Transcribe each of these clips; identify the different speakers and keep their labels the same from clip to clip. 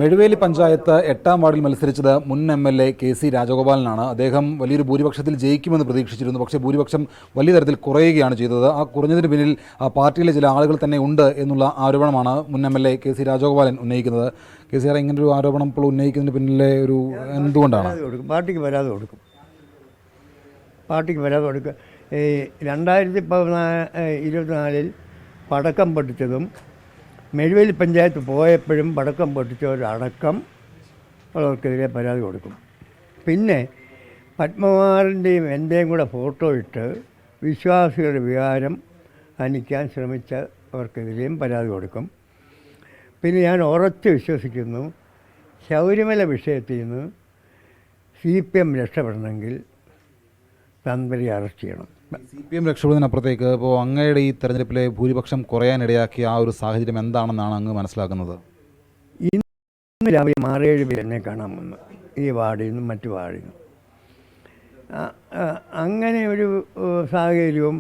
Speaker 1: മെഴുവേലി പഞ്ചായത്ത് 8-ാം വാർഡിൽ മത്സരിച്ചത് മുൻ MLA KC രാജഗോപാലനാണ്. അദ്ദേഹം വലിയൊരു ഭൂരിപക്ഷത്തിൽ ജയിക്കുമെന്ന് പ്രതീക്ഷിച്ചിരുന്നു. പക്ഷേ ഭൂരിപക്ഷം വലിയ തരത്തിൽ കുറയുകയാണ് ചെയ്തത്. ആ കുറഞ്ഞതിന് പിന്നിൽ പാർട്ടിയിലെ ചില ആളുകൾ തന്നെ ഉണ്ട് എന്നുള്ള ആരോപണമാണ് മുൻ MLA KC രാജഗോപാലൻ ഉന്നയിക്കുന്നത്. KC ഇങ്ങനൊരു ആരോപണം ഇപ്പോൾ ഉന്നയിക്കുന്നതിന് പിന്നിലെ ഒരു എന്തുകൊണ്ടാണ്?
Speaker 2: പാർട്ടിക്ക് വരാതെ കൊടുക്കും. പാർട്ടിക്ക് വരാതെ കൊടുക്കുക. ഈ 2024 പടക്കം പൊട്ടിച്ചതും മെഴുവേലി പഞ്ചായത്ത് പോയപ്പോഴും പടക്കം പൊട്ടിച്ചവരടക്കം ഉള്ളവർക്കെതിരെ പരാതി കൊടുക്കും. പിന്നെ പത്മകുമാറിൻ്റെയും എൻ്റെയും കൂടെ ഫോട്ടോ ഇട്ട് വിശ്വാസികളുടെ വികാരം ഹനിക്കാൻ ശ്രമിച്ചവർക്കെതിരെയും പരാതി കൊടുക്കും. പിന്നെ ഞാൻ ഉറച്ച് വിശ്വസിക്കുന്നു, ശബരിമല വിഷയത്തിൽ നിന്ന് CPM രക്ഷപ്പെടണമെങ്കിൽ തന്ത്രി അറസ്റ്റ് ചെയ്യണം.
Speaker 1: CPM രക്ഷപ്പെടുന്നതിനപ്പുറത്തേക്ക് ഇപ്പോൾ അങ്ങയുടെ ഈ തെരഞ്ഞെടുപ്പിലെ ഭൂരിപക്ഷം കുറയാനിടയാക്കിയ ആ ഒരു സാഹചര്യം എന്താണെന്നാണ് അങ്ങ് മനസ്സിലാക്കുന്നത്?
Speaker 2: ഇന്ന് രാവിലെ 6-7 പേര് എന്നെ കാണാൻ വന്നു, ഈ വാർഡിൽ നിന്നും മറ്റു വാർഡിൽ നിന്നും. അങ്ങനെ ഒരു സാഹചര്യവും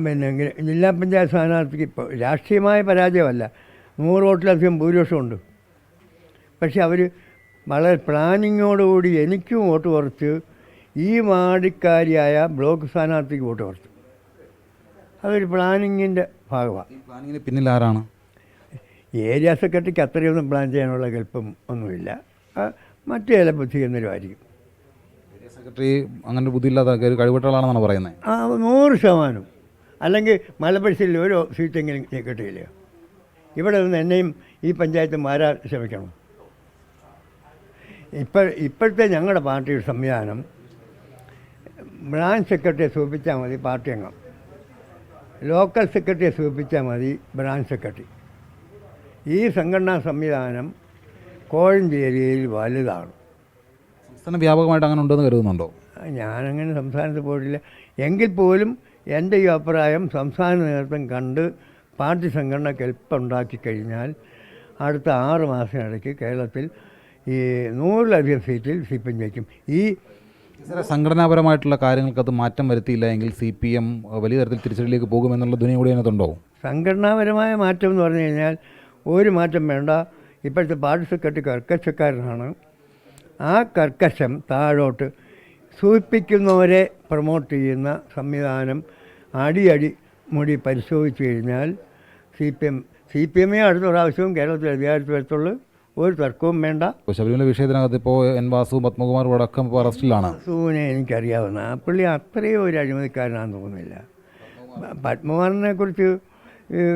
Speaker 2: പിന്നെ ജില്ലാ പഞ്ചായത്ത് സ്ഥാനാർത്ഥിക്ക് ഇപ്പോൾ രാഷ്ട്രീയമായ പരാജയമല്ല, 100 വോട്ടിലധികം ഭൂരിപക്ഷമുണ്ട്. പക്ഷെ അവർ വളരെ പ്ലാനിങ്ങോടുകൂടി എനിക്കും വോട്ട് കുറച്ച് ഈ വാർഡിക്കാരിയായ ബ്ലോക്ക് സ്ഥാനാർത്ഥിക്ക് വോട്ട് കുറച്ചു. അതൊരു പ്ലാനിങ്ങിൻ്റെ ഭാഗമാണ്.
Speaker 1: പ്ലാനിങ്ങിന് പിന്നിൽ ആരാണ്?
Speaker 2: ഏരിയ സെക്രട്ടറിക്ക് അത്രയൊന്നും പ്ലാൻ ചെയ്യാനുള്ള കെൽപ്പം ഒന്നുമില്ല, മറ്റു ചില ബുദ്ധി എന്നൊരുമായിരിക്കും.
Speaker 1: ഏരിയ സെക്രട്ടറി അങ്ങനെ ബുദ്ധിയില്ലാത്ത കഴിവിട്ടുള്ളതാണെന്നാണ് പറയുന്നത്.
Speaker 2: 100%. അല്ലെങ്കിൽ മലപ്പുറശ്ശേരിയിൽ ഓരോ സീറ്റെങ്കിലും കിട്ടിയില്ല. ഇവിടെ നിന്ന് എന്നെയും ഈ പഞ്ചായത്ത് മാറാൻ ശ്രമിക്കണം. ഇപ്പോഴത്തെ ഞങ്ങളുടെ പാർട്ടിയുടെ സംവിധാനം, ബ്രാഞ്ച് സെക്രട്ടറിയെ സൂചിപ്പിച്ചാൽ മതി പാർട്ടി അംഗം, ലോക്കൽ സെക്രട്ടറിയെ സൂചിപ്പിച്ചാൽ മതി ബ്രാഞ്ച് സെക്രട്ടറി. ഈ സംഘടനാ സംവിധാനം കോഴഞ്ചേരിയിൽ വലുതാണ്.
Speaker 1: സംസ്ഥാന വ്യാപകമായിട്ട് അങ്ങനെ ഉണ്ടെന്ന് കരുതുന്നുണ്ടോ?
Speaker 2: ഞാനങ്ങനെ സംസ്ഥാനത്ത് പോയിട്ടില്ല. എങ്കിൽ പോലും എൻ്റെ ഈ അഭിപ്രായം സംസ്ഥാന നേതൃത്വം കണ്ട് പാർട്ടി സംഘടന കെൽപ്പുണ്ടാക്കി കഴിഞ്ഞാൽ അടുത്ത 6 മാസത്തിനിടയ്ക്ക് കേരളത്തിൽ ഈ 100-ലധികം സീറ്റിൽ CPM ജയിക്കും. ഈ
Speaker 1: സംഘടനാപരമായിട്ടുള്ള കാര്യങ്ങൾക്കത് മാറ്റം വരുത്തിയില്ല എങ്കിൽ CPM വലിയ തരത്തിൽ തിരിച്ചടിയിലേക്ക് പോകുമെന്നുള്ള ധ്വനി കൂടി അതിനകത്തുണ്ടോ?
Speaker 2: സംഘടനാപരമായ മാറ്റം എന്ന് പറഞ്ഞു കഴിഞ്ഞാൽ ഒരു മാറ്റം വേണ്ട. ഇപ്പോഴത്തെ പാർട്ടി സെക്രട്ടറി കർക്കശക്കാരനാണ്. ആ കർക്കശം താഴോട്ട് സൂചിപ്പിക്കുന്നവരെ പ്രൊമോട്ട് ചെയ്യുന്ന സംവിധാനം അടി മുടി പരിശോധിച്ച് കഴിഞ്ഞാൽ CPM അടുത്ത പ്രാവശ്യവും കേരളത്തിൽ അധികാരത്തിൽ വരത്തുള്ളൂ. ഒരു തർക്കവും വേണ്ട.
Speaker 1: ശബരിമല വിഷയത്തിനകത്ത് ഇപ്പോൾ N. വാസു, പത്മകുമാർ അടക്കം ഇപ്പോൾ അറസ്റ്റിലാണ്.
Speaker 2: വാസുവിനെ എനിക്കറിയാവുന്ന പുള്ളി അത്രയും ഒരു അഴിമതിക്കാരനാണെന്ന് തോന്നുന്നില്ല. പത്മകുമാറിനെ കുറിച്ച്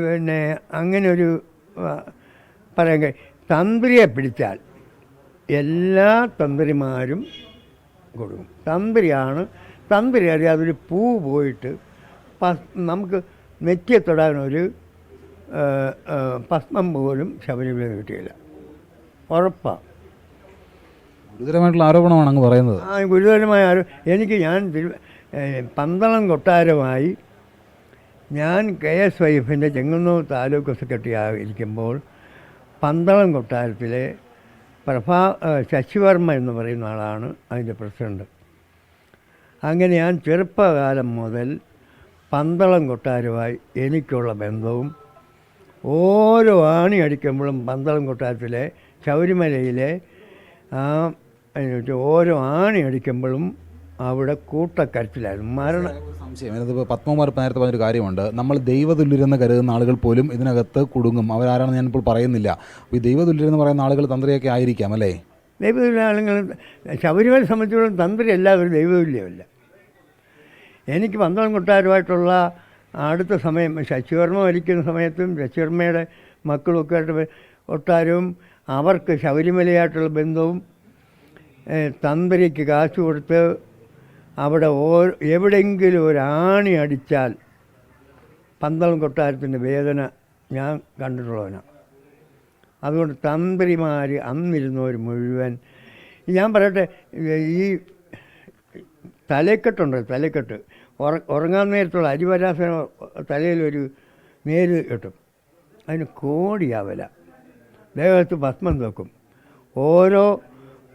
Speaker 2: പിന്നെ അങ്ങനെ ഒരു പറയാൻ തന്ത്രിയെ പിടിച്ചാൽ എല്ലാ തന്ത്രിമാരും കൊടുക്കും. തന്ത്രി അറിയാതെ ഒരു പൂ പോയിട്ട് നമുക്ക് നെറ്റിയെ തൊടാനൊരു ഭസ്മം പോലും ശബരിമല കിട്ടിയില്ല. ഉറപ്പാണ്.
Speaker 1: ഗുരുതരമായിട്ടുള്ള ആരോപണമാണ് അങ്ങ് പറയുന്നത്.
Speaker 2: ഗുരുതരമായ ഞാൻ പന്തളം കൊട്ടാരമായി ഞാൻ KSYFൻ്റെ ചെങ്ങന്നൂർ താലൂക്ക് സെക്രട്ടറി ആയിരിക്കുമ്പോൾ പന്തളം കൊട്ടാരത്തിലെ ശശിവർമ്മ എന്ന് പറയുന്ന ആളാണ് അതിൻ്റെ പ്രസിഡൻറ്റ്. അങ്ങനെ ഞാൻ ചെറുപ്പകാലം മുതൽ പന്തളം കൊട്ടാരമായി എനിക്കുള്ള ബന്ധവും ഓരോ ആണി അടിക്കുമ്പോഴും പന്തളം കൊട്ടാരത്തിലെ ശബരിമലയിലെ ഓരോ ആണി അടിക്കുമ്പോഴും അവിടെ കൂട്ടക്കരച്ചിലായിരുന്നു.
Speaker 1: സംശയം പത്മകുമാർ നേരത്തെ പറഞ്ഞൊരു കാര്യമുണ്ട്, നമ്മൾ ദൈവതുല്യരെന്ന് കരുതുന്ന ആളുകൾ പോലും ഇതിനകത്ത് കുടുങ്ങും. അവരാരാണെന്ന് ഞാനിപ്പോൾ പറയുന്നില്ല. ഈ ദൈവതുല്യരെന്ന് പറയുന്ന ആളുകൾ തന്ത്രിയൊക്കെ ആയിരിക്കാം അല്ലേ?
Speaker 2: ദൈവതുല്യ ആളുകൾ ശബരിമല സംബന്ധിച്ചിടത്തോളം തന്ത്രി എല്ലാവരും ദൈവതുല്യമല്ല. എനിക്ക് പന്തളം കൊട്ടാരമായിട്ടുള്ള അടുത്ത സമയം ശശിവർമ്മ മരിക്കുന്ന സമയത്തും ശശിവർമ്മയുടെ മക്കളുമൊക്കെ ആയിട്ട് കൊട്ടാരവും അവർക്ക് ശബരിമലയായിട്ടുള്ള ബന്ധവും തന്ത്രിക്ക് കാശ് കൊടുത്ത് അവിടെ എവിടെയെങ്കിലും ഒരു ആണി അടിച്ചാൽ പന്തളം കൊട്ടാരത്തിൻ്റെ വേദന ഞാൻ കണ്ടിട്ടുള്ളവനാണ്. അതുകൊണ്ട് തന്ത്രിമാർ അന്നിരുന്നവർ മുഴുവൻ, ഞാൻ പറയട്ടെ, ഈ തലക്കെട്ട് ഉറങ്ങാൻ നേരത്തുള്ള അരിവരാസന തലയിലൊരു നേര് കെട്ടും, അതിന് കോടിയാവല, ദേഹത്ത് ഭസ്മം വെക്കും. ഓരോ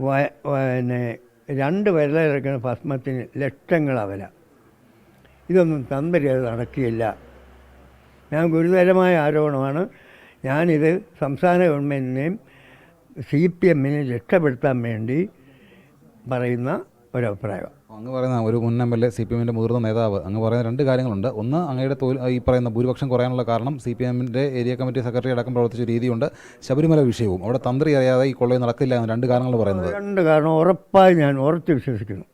Speaker 2: പിന്നെ 2 വിരലിറക്കുന്ന ഭസ്മത്തിന് ലക്ഷങ്ങളവല. ഇതൊന്നും തന്ത്രി അത് നടക്കുകയില്ല. ഞാൻ ഗുരുതരമായ ആരോപണമാണ്. ഞാനിത് സംസ്ഥാന ഗവൺമെൻറ്റിനെയും CPM രക്ഷപ്പെടുത്താൻ വേണ്ടി പറയുന്ന ഒരഭിപ്രായം.
Speaker 1: അങ്ങ് പറയുന്ന ഒരു മുൻ MLA CPM മുതിർന്ന നേതാവ് അങ്ങ് പറയുന്ന രണ്ട് കാര്യങ്ങളുണ്ട്. ഒന്ന്, അങ്ങയുടെ ഈ പറയുന്ന ഭൂരിപക്ഷം കുറയാനുള്ള കാരണം CPM ഏരിയ കമ്മിറ്റി സെക്രട്ടറി അടക്കം പ്രവർത്തിച്ച രീതിയുണ്ട്. ശബരിമല വിഷയവും അവിടെ തന്ത്രി അറിയാതെ ഈ കൊള്ളയും നടക്കില്ല എന്ന് രണ്ട് കാരണങ്ങൾ പറയുന്നത്.
Speaker 2: രണ്ട് കാരണം ഉറപ്പായി ഞാൻ ഉറച്ചു വിശ്വസിക്കുന്നു.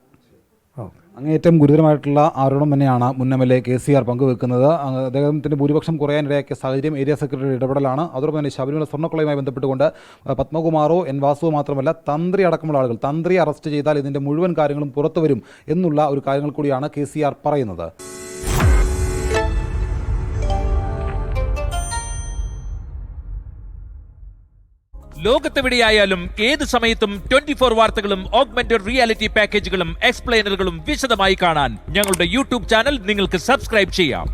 Speaker 1: അങ്ങേറ്റവും ഗുരുതരമായിട്ടുള്ള ആരോപണം തന്നെയാണ് മുൻ MLA KCR പങ്കുവെക്കുന്നത്. അദ്ദേഹത്തിൻ്റെ ഭൂരിപക്ഷം കുറയാനിടയാക്കിയ സാഹചര്യം ഏരിയ സെക്രട്ടറി ഇടപെടലാണ്. അതോടൊപ്പം തന്നെ ശബരിമല സ്വർണ്ണക്കൊള്ളയുമായി ബന്ധപ്പെട്ടുകൊണ്ട് പത്മകുമാറോ വാസുവോ മാത്രമല്ല തന്ത്രി അടക്കമുള്ള ആളുകൾ, തന്ത്രി അറസ്റ്റ് ചെയ്താൽ ഇതിൻ്റെ മുഴുവൻ കാര്യങ്ങളും പുറത്തു വരും എന്നുള്ള ഒരു കാര്യങ്ങൾ കൂടിയാണ് KCR പറയുന്നത്.
Speaker 3: ലോകത്തെവിടെയായാലും ഏത് സമയത്തും 24 വാർത്തകളും ഓഗ്മെന്റഡ് റിയാലിറ്റി പാക്കേജുകളും എക്സ്പ്ലെയിനറുകളും വിശദമായി കാണാൻ ഞങ്ങളുടെ YouTube ചാനൽ നിങ്ങൾക്ക് സബ്സ്ക്രൈബ് ചെയ്യാം.